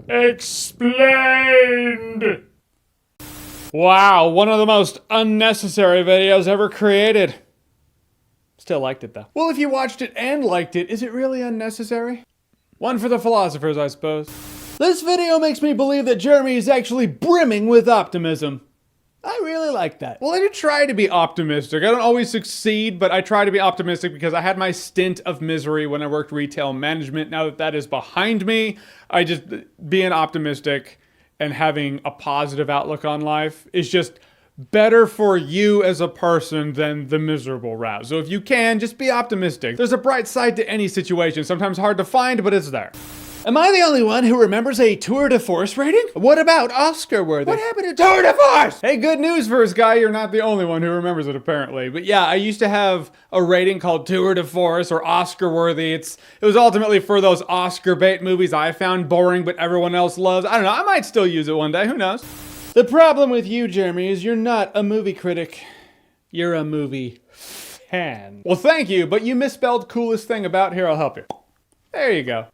Explained! Wow, one of the most unnecessary videos ever created. Still liked it though. Well, if you watched it and liked it, is it really unnecessary? One for the philosophers, I suppose. This video makes me believe that Jeremy is actually brimming with optimism. I really like that. Well, I do try to be optimistic. I don't always succeed, but I try to be optimistic because I had my stint of misery when I worked retail management. Now that that is behind me, I just, being optimistic and having a positive outlook on life is just better for you as a person than the miserable route. So if you can, just be optimistic. There's a bright side to any situation. Sometimes hard to find, but it's there. Am I the only one who remembers a tour de force rating? What about Oscar-worthy? What happened to tour de force? Hey, good news for us, guy. You're not the only one who remembers it, apparently. But yeah, I used to have a rating called tour de force or Oscar-worthy. It was ultimately for those Oscar bait movies I found boring, but everyone else loves. I don't know. I might still use it one day. Who knows? The problem with you, Jeremy, is you're not a movie critic. You're a movie fan. Well, thank you, but you misspelled coolest thing about. Here, I'll help you. There you go.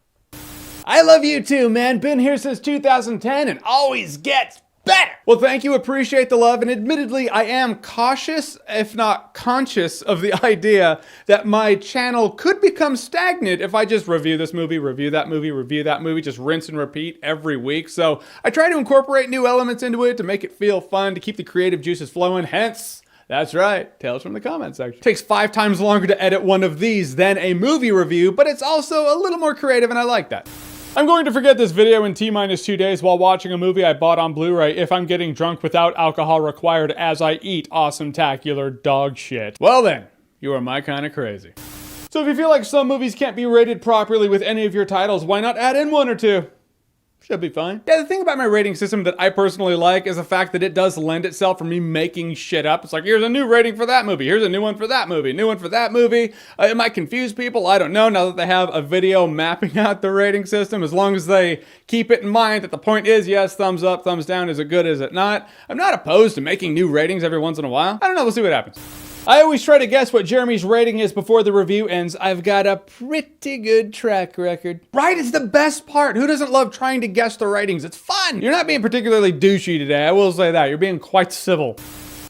I love you too, man. Been here since 2010 and always gets better. Well, thank you. Appreciate the love. And admittedly, I am cautious, if not conscious, of the idea that my channel could become stagnant if I just review this movie, review that movie, review that movie, just rinse and repeat every week. So I try to incorporate new elements into it to make it feel fun, to keep the creative juices flowing. Hence, that's right, tales from the comment section. Takes 5 times longer to edit one of these than a movie review, but it's also a little more creative and I like that. I'm going to forget this video in T-2 days while watching a movie I bought on Blu-ray if I'm getting drunk without alcohol required as I eat awesome-tacular dog shit. Well then, you are my kind of crazy. So if you feel like some movies can't be rated properly with any of your titles, why not add in 1 or 2? Should be fine. Yeah, the thing about my rating system that I personally like is the fact that it does lend itself for me making shit up. It's like, here's a new rating for that movie. Here's a new one for that movie. New one for that movie. It might confuse people. I don't know. Now that they have a video mapping out the rating system, as long as they keep it in mind that the point is, yes, thumbs up, thumbs down. Is it good? Is it not? I'm not opposed to making new ratings every once in a while. I don't know. We'll see what happens. I always try to guess what Jeremy's rating is before the review ends. I've got a pretty good track record. Right? It's the best part. Who doesn't love trying to guess the ratings? It's fun. You're not being particularly douchey today. I will say that. You're being quite civil.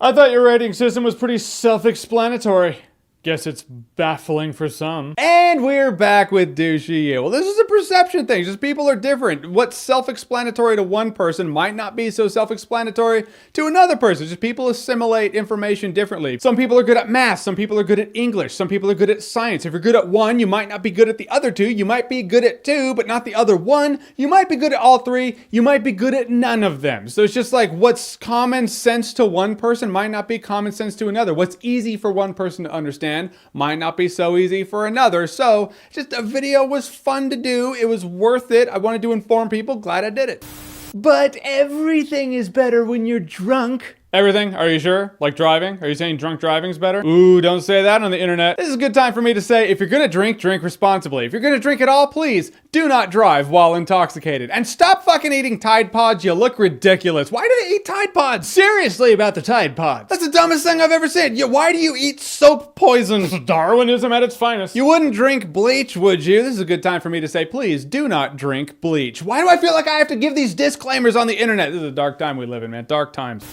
I thought your rating system was pretty self-explanatory. Guess it's baffling for some. And we're back with douchey you. Well, this is a perception thing. Just people are different. What's self-explanatory to one person might not be so self-explanatory to another person. Just people assimilate information differently. Some people are good at math. Some people are good at English. Some people are good at science. If you're good at one, you might not be good at the other 2. You might be good at 2, but not the other 1. You might be good at all 3. You might be good at none of them. So it's just like what's common sense to one person might not be common sense to another. What's easy for one person to understand might not be so easy for another. So just a video was fun to do. It was worth it. I wanted to inform people. Glad I did it. But everything is better when you're drunk. Everything? Are you sure? Like driving? Are you saying drunk driving's better? Ooh, don't say that on the internet. This is a good time for me to say, if you're gonna drink, drink responsibly. If you're gonna drink at all, please do not drive while intoxicated. And stop fucking eating Tide Pods. You look ridiculous. Why do they eat Tide Pods? Seriously about the Tide Pods. That's the dumbest thing I've ever seen. Why do you eat soap poison? Darwinism at its finest. You wouldn't drink bleach, would you? This is a good time for me to say, please do not drink bleach. Why do I feel like I have to give these disclaimers on the internet? This is a dark time we live in, man. Dark times.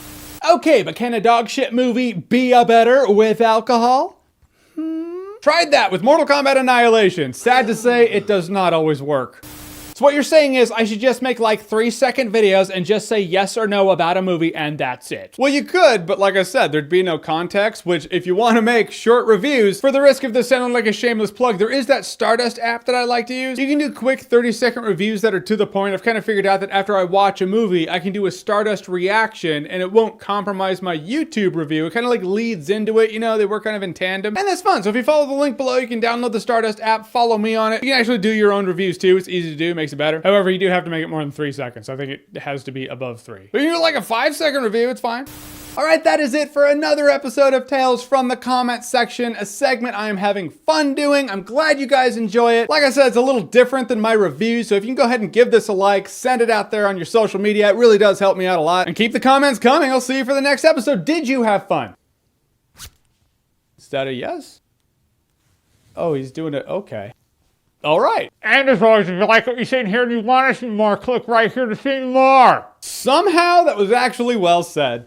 Okay, but can a dog shit movie be a better with alcohol? Tried that with Mortal Kombat Annihilation. Sad to say, it does not always work. So what you're saying is I should just make like 3-second videos and just say yes or no about a movie and that's it. Well, you could, but like I said, there'd be no context, which if you want to make short reviews, for the risk of this sounding like a shameless plug, there is that Stardust app that I like to use. You can do quick 30-second reviews that are to the point. I've kind of figured out that after I watch a movie, I can do a Stardust reaction and it won't compromise my YouTube review. It kind of like leads into it, you know, they work kind of in tandem. And that's fun. So if you follow the link below, you can download the Stardust app, follow me on it. You can actually do your own reviews too. It's easy to do, makes it better. However, you do have to make it more than 3 seconds. I think it has to be above 3. But you do like a 5-second review, it's fine. All right, that is it for another episode of Tales from the Comment Section, a segment I am having fun doing. I'm glad you guys enjoy it. Like I said, it's a little different than my reviews, so if you can go ahead and give this a like, send it out there on your social media, it really does help me out a lot. And keep the comments coming. I'll see you for the next episode. Did you have fun? Is that a yes? Oh, he's doing it, okay. All right. And as always, if you like what you see here and you want to see more, click right here to see more. Somehow that was actually well said.